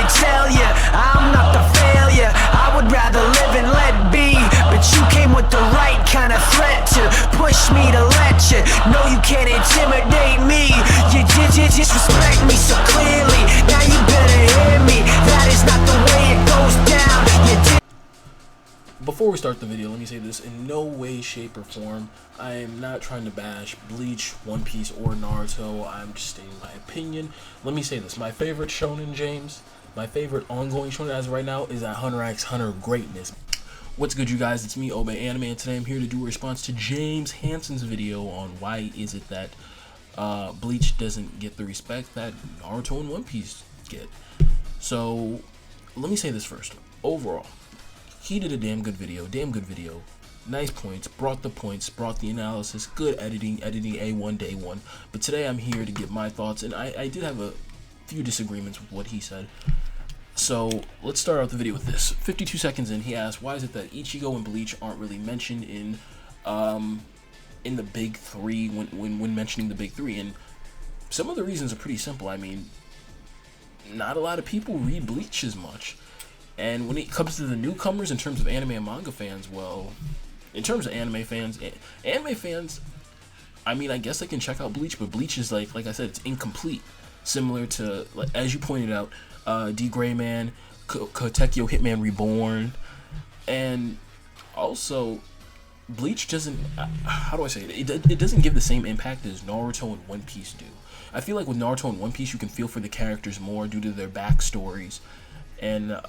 to tell ya, I'm not the failure. I would rather live and let be, but you came with the right kind of threat to push me to let you know you can't intimidate me. You disrespect me so clearly, now you better hear me. That is not the way it goes down. Before we start the video, let me say this: in no way, shape, or form, I am not trying to bash Bleach, One Piece, or Naruto. I'm just stating my opinion. Let me say this: my favorite shonen, James, my favorite ongoing shonen as of right now is that Hunter x Hunter greatness. What's good, you guys? It's me, Obey Anime, and today I'm here to do a response to James Hansen's video on why is it that Bleach doesn't get the respect that Naruto and One Piece get. So, let me say this first. Overall, he did a damn good video, nice points, brought the analysis, good editing A1 day one. But today I'm here to give my thoughts, and I did have a few disagreements with what he said. So let's start out the video with this. 52 seconds in, he asked, why is it that Ichigo and Bleach aren't really mentioned in the big three when mentioning the big three? And some of the reasons are pretty simple. I mean, not a lot of people read Bleach as much. And when it comes to the newcomers in terms of anime and manga fans, well, in terms of anime fans, I mean, I guess they can check out Bleach, but Bleach is like I said, it's incomplete. Similar to, like, as you pointed out, D. Gray Man, Kotekyo Hitman Reborn, and also Bleach doesn't, how do I say it? It doesn't give the same impact as Naruto and One Piece do. I feel like with Naruto and One Piece, you can feel for the characters more due to their backstories, and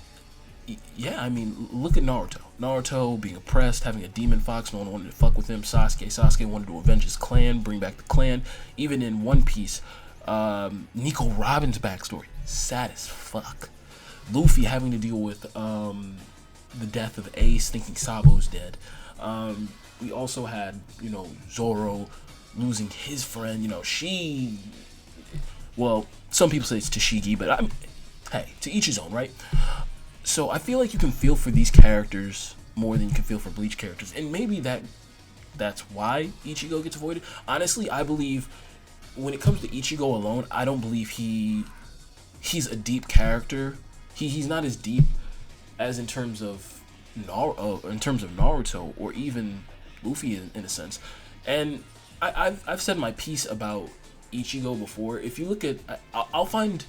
yeah, I mean, look at Naruto. Naruto being oppressed, having a demon fox, no one wanted to fuck with him. Sasuke wanted to avenge his clan, bring back the clan. Even in One Piece, Nico Robin's backstory, sad as fuck. Luffy having to deal with the death of Ace, thinking Sabo's dead. We also had, you know, Zoro losing his friend. You know, well, some people say it's Tashigi, but hey, to each his own, right? So I feel like you can feel for these characters more than you can feel for Bleach characters, and maybe that's why Ichigo gets avoided. Honestly, I believe when it comes to Ichigo alone, I don't believe he's a deep character. He's not as deep as in terms of Naruto or even Luffy in a sense. And I've said my piece about Ichigo before. If you look at, I'll find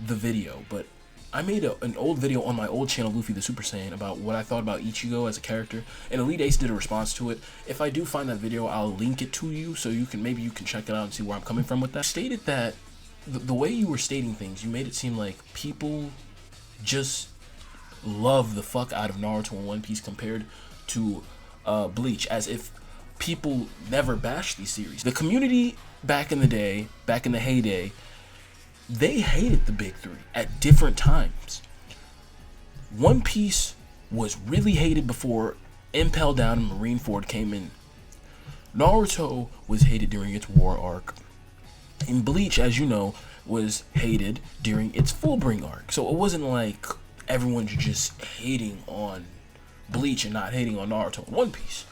the video, but I made an old video on my old channel, Luffy the Super Saiyan, about what I thought about Ichigo as a character, and Elite Ace did a response to it. If I do find that video, I'll link it to you, so maybe you can check it out and see where I'm coming from with that. Stated that the way you were stating things, you made it seem like people just love the fuck out of Naruto and One Piece compared to Bleach, as if people never bashed these series. The community back in the day, back in the heyday, they hated the big three at different times. One Piece was really hated before Impel Down and Marineford came in. Naruto was hated during its war arc. And Bleach, as you know, was hated during its Fullbring arc. So it wasn't like everyone's just hating on Bleach and not hating on Naruto and One Piece.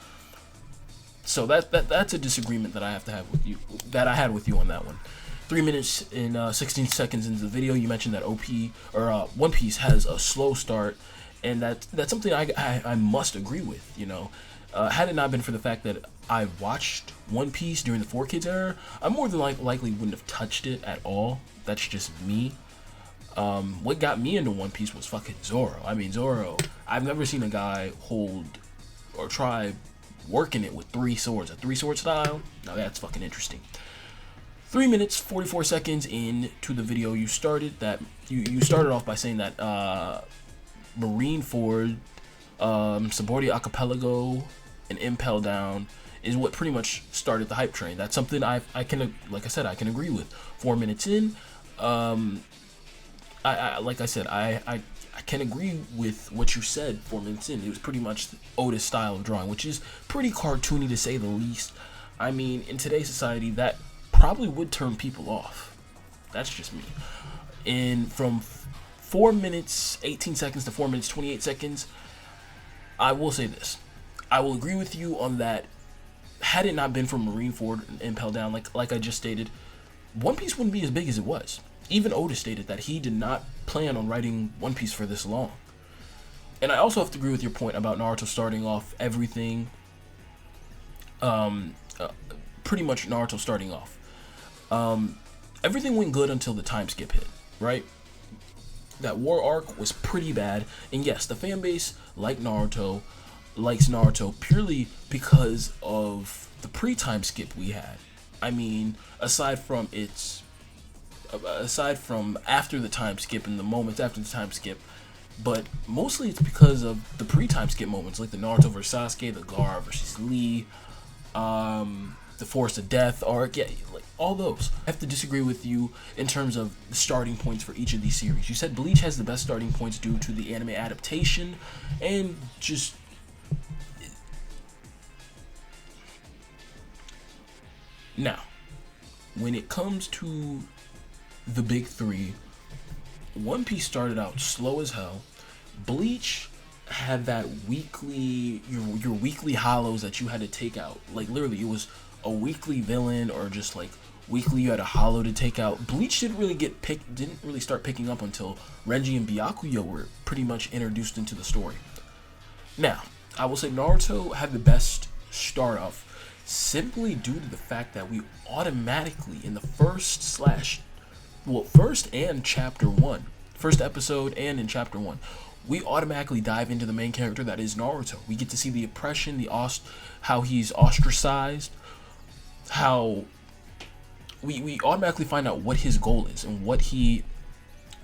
So that's a disagreement that I have with you, that I had with you on that one. 3 minutes and 16 seconds into the video, you mentioned that One Piece has a slow start, and that's something I must agree with. You know, had it not been for the fact that I watched One Piece during the 4Kids era, I more than likely wouldn't have touched it at all. That's just me. What got me into One Piece was fucking Zoro. I mean, Zoro, I've never seen a guy hold or try working it with 3 swords, a 3-sword style. Now that's fucking interesting. 3 minutes 44 seconds into the video, you started off by saying that Marineford, Sabordia Archipelago, and Impel Down is what pretty much started the hype train. That's something I can, like I said, I can agree with. 4 minutes in, like I said, I can agree with what you said. 4 minutes in, it was pretty much Otis style of drawing, which is pretty cartoony to say the least. I mean, in today's society, that probably would turn people off. That's just me. And from 4 minutes 18 seconds to 4 minutes 28 seconds, I will say this. I will agree with you on that. Had it not been for Marineford and Impel Down, like I just stated, One Piece wouldn't be as big as it was. Even Oda stated that he did not plan on writing One Piece for this long. And I also have to agree with your point about Naruto starting off everything. Pretty much Naruto starting off. Everything went good until the time skip hit, right? That war arc was pretty bad. And yes, the fan base, like Naruto, likes Naruto purely because of the pre-time skip we had. I mean, aside from after the time skip and the moments after the time skip, but mostly it's because of the pre-time skip moments, like the Naruto versus Sasuke, the Gaara versus Lee, the Forest of Death arc, yeah, like all those. I have to disagree with you in terms of the starting points for each of these series. You said Bleach has the best starting points due to the anime adaptation and just now, when it comes to the big three, One Piece started out slow as hell. Bleach had that weekly, your weekly hollows that you had to take out. Like literally, it was a weekly villain or just like weekly you had a hollow to take out. Bleach didn't really start picking up until Renji and Byakuya were pretty much introduced into the story. Now, I will say Naruto had the best start off simply due to the fact that we automatically in the first and chapter 1, first episode and in chapter 1, we automatically dive into the main character that is Naruto. We get to see the oppression, how he's ostracized, how we automatically find out what his goal is and what he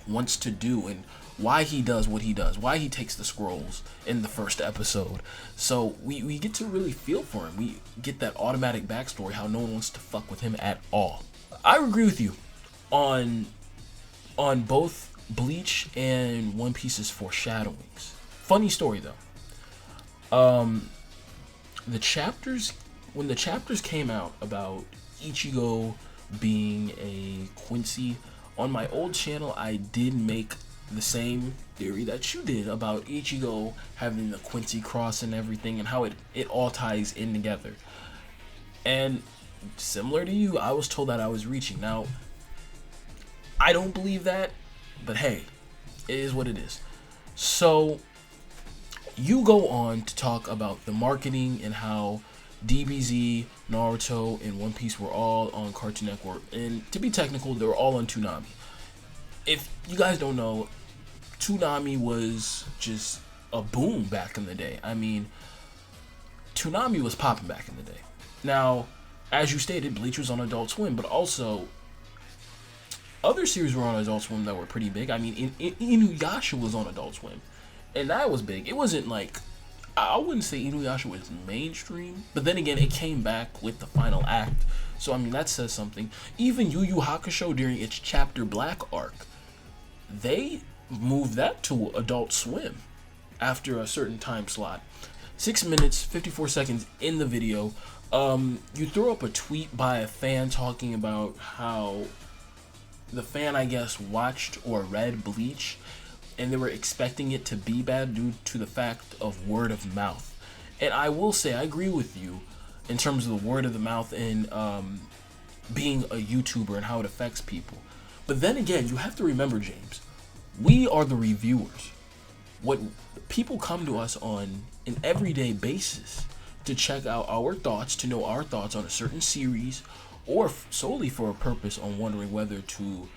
wants to do and why he does what he does, why he takes the scrolls in the first episode. So we get to really feel for him. We get that automatic backstory, how no one wants to fuck with him at all. I agree with you on both Bleach and One Piece's foreshadowings. Funny story though. When the chapters came out about Ichigo being a Quincy, on my old channel I did make the same theory that you did about Ichigo having the Quincy cross and everything and how it all ties in together. And similar to you, I was told that I was reaching. Now, I don't believe that, but hey, it is what it is. So, you go on to talk about the marketing and how DBZ, Naruto, and One Piece were all on Cartoon Network. And to be technical, they were all on Toonami. If you guys don't know, Toonami was just a boom back in the day. I mean, Toonami was popping back in the day. Now, as you stated, Bleach was on Adult Swim, but also other series were on Adult Swim that were pretty big. I mean, Inuyasha was on Adult Swim, and that was big. It wasn't like, I wouldn't say Inuyasha was mainstream, but then again, it came back with the final act. So, I mean, that says something. Even Yu Yu Hakusho during its Chapter Black arc, they moved that to Adult Swim after a certain time slot. 6 minutes, 54 seconds in the video. You throw up a tweet by a fan talking about how the fan, I guess, watched or read Bleach and they were expecting it to be bad due to the fact of word of mouth. And I will say, I agree with you in terms of the word of the mouth and being a YouTuber and how it affects people. But then again, you have to remember, James, we are the reviewers. What people come to us on an everyday basis to check out our thoughts, to know our thoughts on a certain series, or solely for a purpose on wondering whether to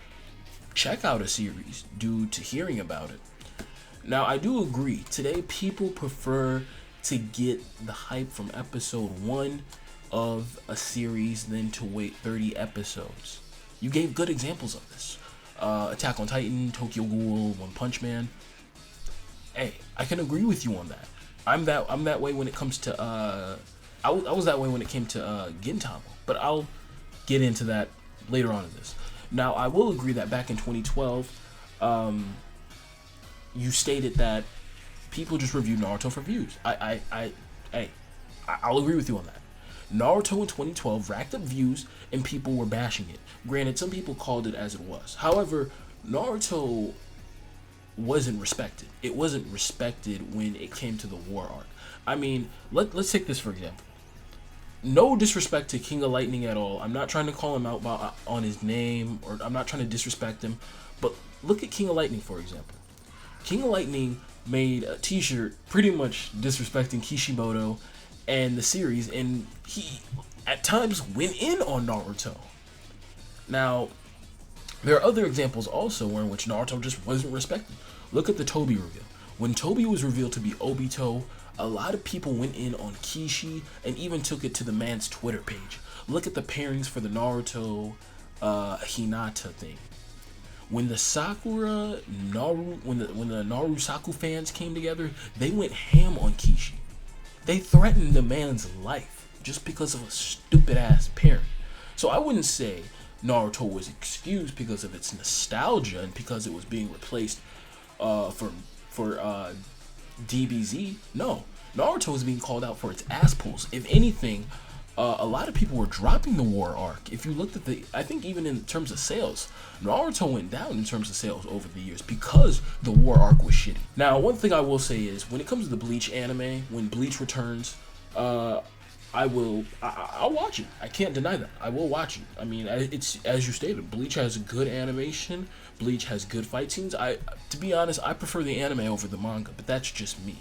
check out a series due to hearing about it. Now, I do agree, today people prefer to get the hype from episode 1 of a series than to wait 30 episodes. You gave good examples of this. Attack on Titan, Tokyo Ghoul, One Punch Man. Hey, I can agree with you on that. I'm that way when it comes to I was that way when it came to Gintama, but I'll get into that later on in this. Now, I will agree that back in 2012, you stated that people just reviewed Naruto for views. I'll agree with you on that. Naruto in 2012 racked up views and people were bashing it. Granted, some people called it as it was. However, Naruto wasn't respected. It wasn't respected when it came to the war arc. I mean, let's take this for example. no disrespect to King of Lightning at all. I'm not trying to call him out on his name, or I'm not trying to disrespect him. But look at King of Lightning, for example. King of Lightning made a t-shirt pretty much disrespecting Kishimoto and the series, and he at times went in on Naruto. Now, there are other examples also in which Naruto just wasn't respected. Look at the Toby reveal. When Toby was revealed to be Obito, a lot of people went in on Kishi and even took it to the man's Twitter page. Look at the pairings for the Naruto Hinata thing. When the Sakura Naru when the Narusaku fans came together, they went ham on Kishi. They threatened the man's life just because of a stupid ass pairing. So I wouldn't say Naruto was excused because of its nostalgia and because it was being replaced for DBZ. No, Naruto is being called out for its ass pulls. If anything, a lot of people were dropping the war arc. If you looked at I think even in terms of sales, Naruto went down in terms of sales over the years because the war arc was shitty. Now, one thing I will say is, when it comes to the Bleach anime, when Bleach returns, I'll watch it. I can't deny that. I will watch it. I mean, it's as you stated, Bleach has good animation. Bleach has good fight scenes. To be honest, I prefer the anime over the manga, but that's just me.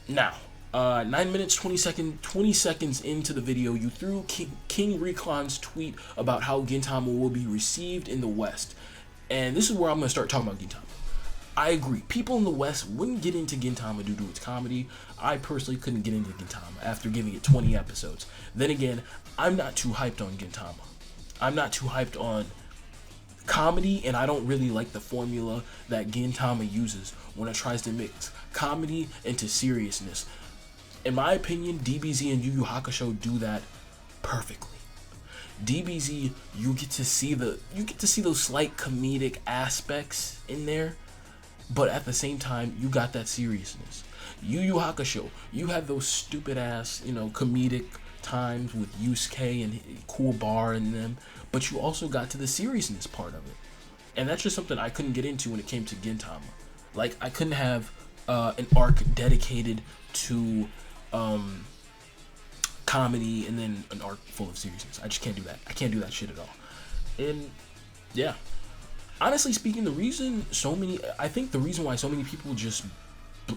Now, 9 minutes 20 seconds into the video, you threw King Recon's tweet about how Gintama will be received in the West, and this is where I'm going to start talking about Gintama. I agree. People in the West wouldn't get into Gintama due to its comedy. I personally couldn't get into Gintama after giving it 20 episodes. Then again, I'm not too hyped on Gintama. I'm not too hyped on comedy, and I don't really like the formula that Gintama uses when it tries to mix comedy into seriousness. In my opinion, DBZ and Yu Yu Hakusho do that perfectly. DBZ, you get to see those slight comedic aspects in there, but at the same time, you got that seriousness. Yu Yu Hakusho, you had those stupid ass, comedic times with Yusuke and Cool Bar and them, but you also got to the seriousness part of it. And that's just something I couldn't get into when it came to Gintama. Like, I couldn't have an arc dedicated to comedy and then an arc full of seriousness. I just can't do that. I can't do that shit at all. And yeah, honestly speaking, the reason why so many people just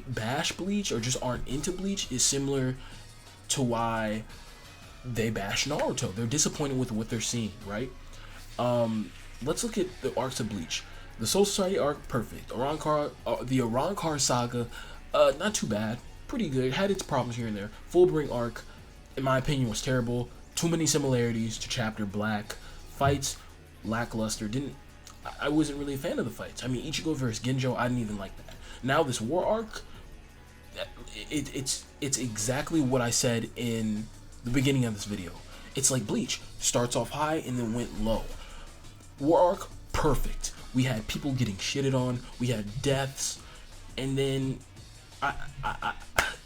bash Bleach or just aren't into Bleach is similar to why they bash Naruto. They're disappointed with what they're seeing, right? Let's look at the arcs of Bleach. The Soul Society arc, perfect. The Arrancar saga, not too bad. Pretty good. Had its problems here and there. Fullbring arc, in my opinion, was terrible. Too many similarities to Chapter Black. Fights, lackluster. I wasn't really a fan of the fights. I mean, Ichigo versus Genjo, I didn't even like that. Now this war arc, it's exactly what I said in the beginning of this video. It's like Bleach. Starts off high and then went low. War arc, perfect. We had people getting shitted on. We had deaths. And then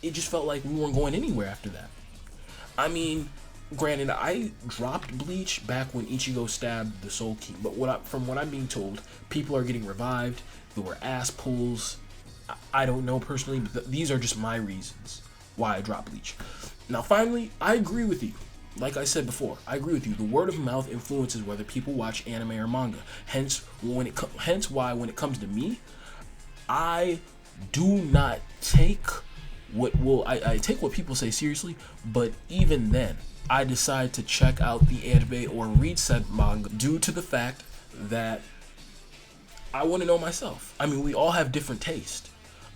it just felt like we weren't going anywhere after that. I mean, granted, I dropped Bleach back when Ichigo stabbed the Soul King, but from what I'm being told, people are getting revived. There were ass pulls. I don't know personally, but these are just my reasons why I dropped Bleach. Now, finally, I agree with you. Like I said before, I agree with you. The word of mouth influences whether people watch anime or manga. Hence why when it comes to me, I do not take I take what people say seriously, but even then, I decide to check out the anime or read said manga due to the fact that I want to know myself. I mean, we all have different taste.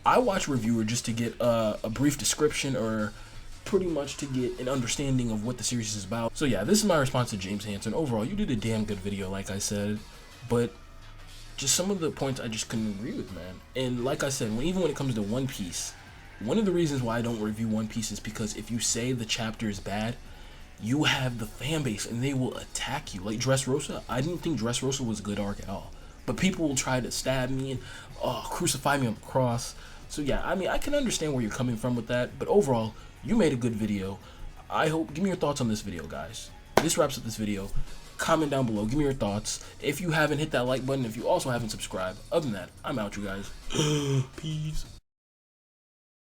I watch reviewer just to get a brief description or pretty much to get an understanding of what the series is about. So yeah, this is my response to James Hansen. Overall, you did a damn good video, like I said, but just some of the points I just couldn't agree with, man. And like I said, even when it comes to One Piece, one of the reasons why I don't review One Piece is because if you say the chapter is bad, you have the fan base and they will attack you. Like Dressrosa, I didn't think Dressrosa was a good arc at all, but people will try to stab me and crucify me on the cross. So yeah, I mean, I can understand where you're coming from with that, but overall, you made a good video. Give me your thoughts on this video, guys. This wraps up this video. Comment down below, give me your thoughts. If you haven't hit that like button, if you also haven't subscribed, other than that, I'm out, you guys. Peace.